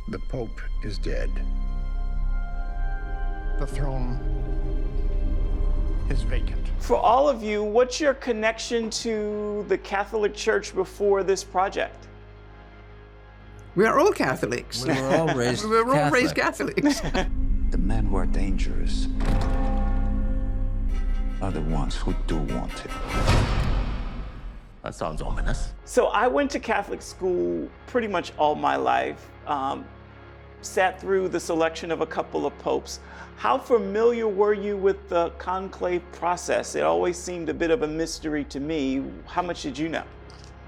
The Pope is dead. The throne is vacant. For all of you, what's your connection to the Catholic Church before this project? We are all Catholics. We were all raised We were all raised Catholics. The men who are dangerous are the ones who do want it. That sounds ominous. So I went to Catholic school pretty much all my life, sat through the selection of a couple of popes. How familiar were you with the conclave process? It always seemed a bit of a mystery to me. How much did you know?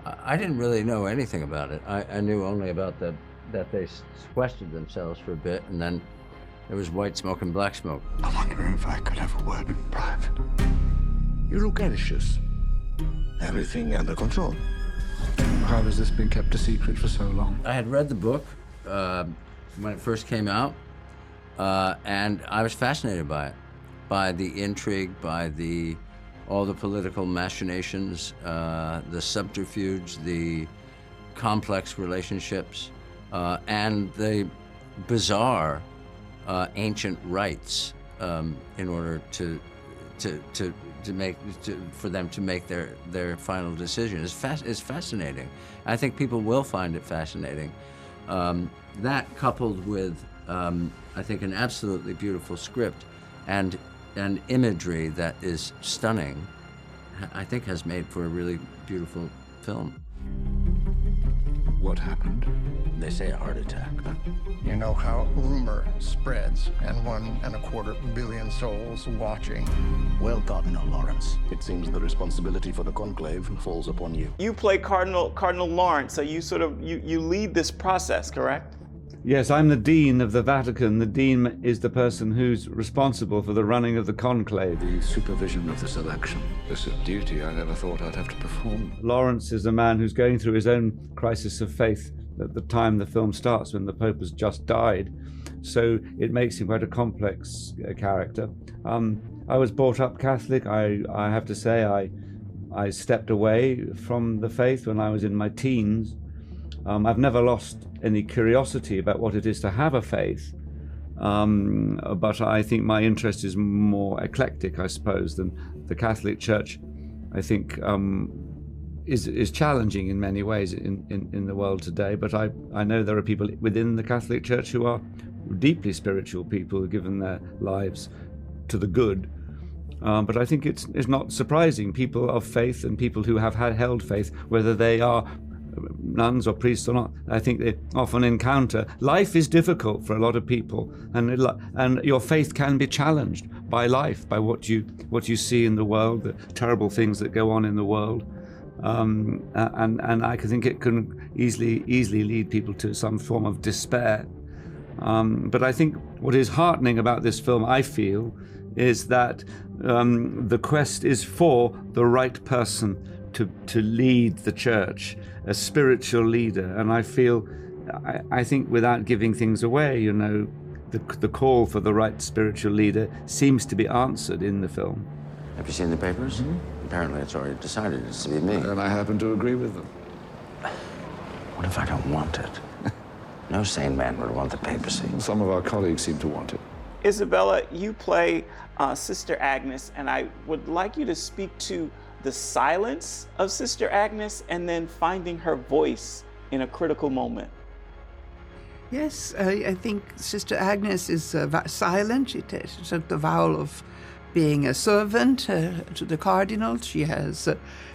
I didn't really know anything about it. I knew only about that they sequestered themselves for a bit, and then there was white smoke and black smoke. I wonder if I could have a word in private. You look anxious. Everything under control. How has this been kept a secret for so long? I had read the book when it first came out, and I was fascinated by it, by the intrigue, by all the political machinations, the subterfuge, the complex relationships, and the bizarre ancient rites in order for them to make their final decision. It's fascinating. I think people will find it fascinating. That coupled with, I think, an absolutely beautiful script and imagery that is stunning, I think has made for a really beautiful film. What happened? They say a heart attack. You know how rumor spreads, and 1.25 billion souls watching. Well, Cardinal Lawrence, it seems the responsibility for the conclave falls upon you. You play Cardinal Lawrence, so you lead this process, correct? Yes, I'm the Dean of the Vatican. The Dean is the person who's responsible for the running of the conclave. The supervision of this election. It's a duty I never thought I'd have to perform. Lawrence is a man who's going through his own crisis of faith at the time the film starts, when the Pope has just died. So it makes him quite a complex character. I was brought up Catholic. I have to say I stepped away from the faith when I was in my teens. I've never lost any curiosity about what it is to have a faith, but I think my interest is more eclectic, I suppose, than the Catholic Church. I think is challenging in many ways in the world today, but I know there are people within the Catholic Church who are deeply spiritual people who've given their lives to the good. But I think it's not surprising. People of faith and people who have held faith, whether they are nuns or priests or not, I think they often encounter life is difficult for a lot of people, and your faith can be challenged by life, by what you see in the world, the terrible things that go on in the world, and I think it can easily lead people to some form of despair. But I think what is heartening about this film, I feel, is that the quest is for the right person to lead the church, a spiritual leader. And I think without giving things away, the call for the right spiritual leader seems to be answered in the film. Have you seen the papers? Mm-hmm. Apparently it's already decided it's to be me. And I happen to agree with them. What if I don't want it? No sane man would want the papacy. Some of our colleagues seem to want it. Isabella, you play Sister Agnes, and I would like you to speak to the silence of Sister Agnes and then finding her voice in a critical moment. Yes, I think Sister Agnes is silent. She took the vow of being a servant to the cardinal.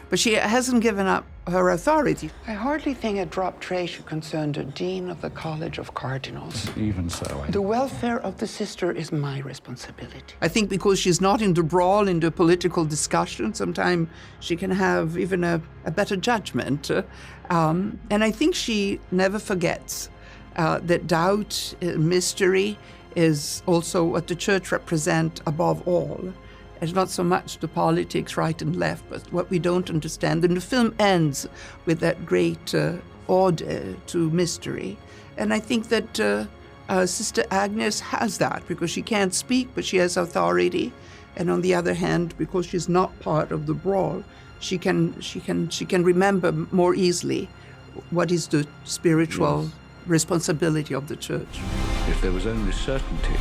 But she hasn't given up her authority. I hardly think a drop tray should concern the Dean of the College of Cardinals. Even so, The welfare of the sister is my responsibility. I think because she's not in the brawl, in the political discussion, sometimes she can have even a better judgment. And I think she never forgets that doubt, mystery, is also what the church represents above all. It's not so much the politics right and left, but what we don't understand. And the film ends with that great ode to mystery. And I think that Sister Agnes has that, because she can't speak, but she has authority. And on the other hand, because she's not part of the brawl, she can remember more easily what is the spiritual responsibility of the church. If there was only certainty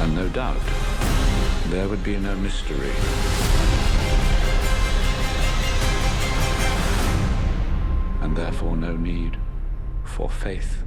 and no doubt, there would be no mystery. And therefore no need for faith.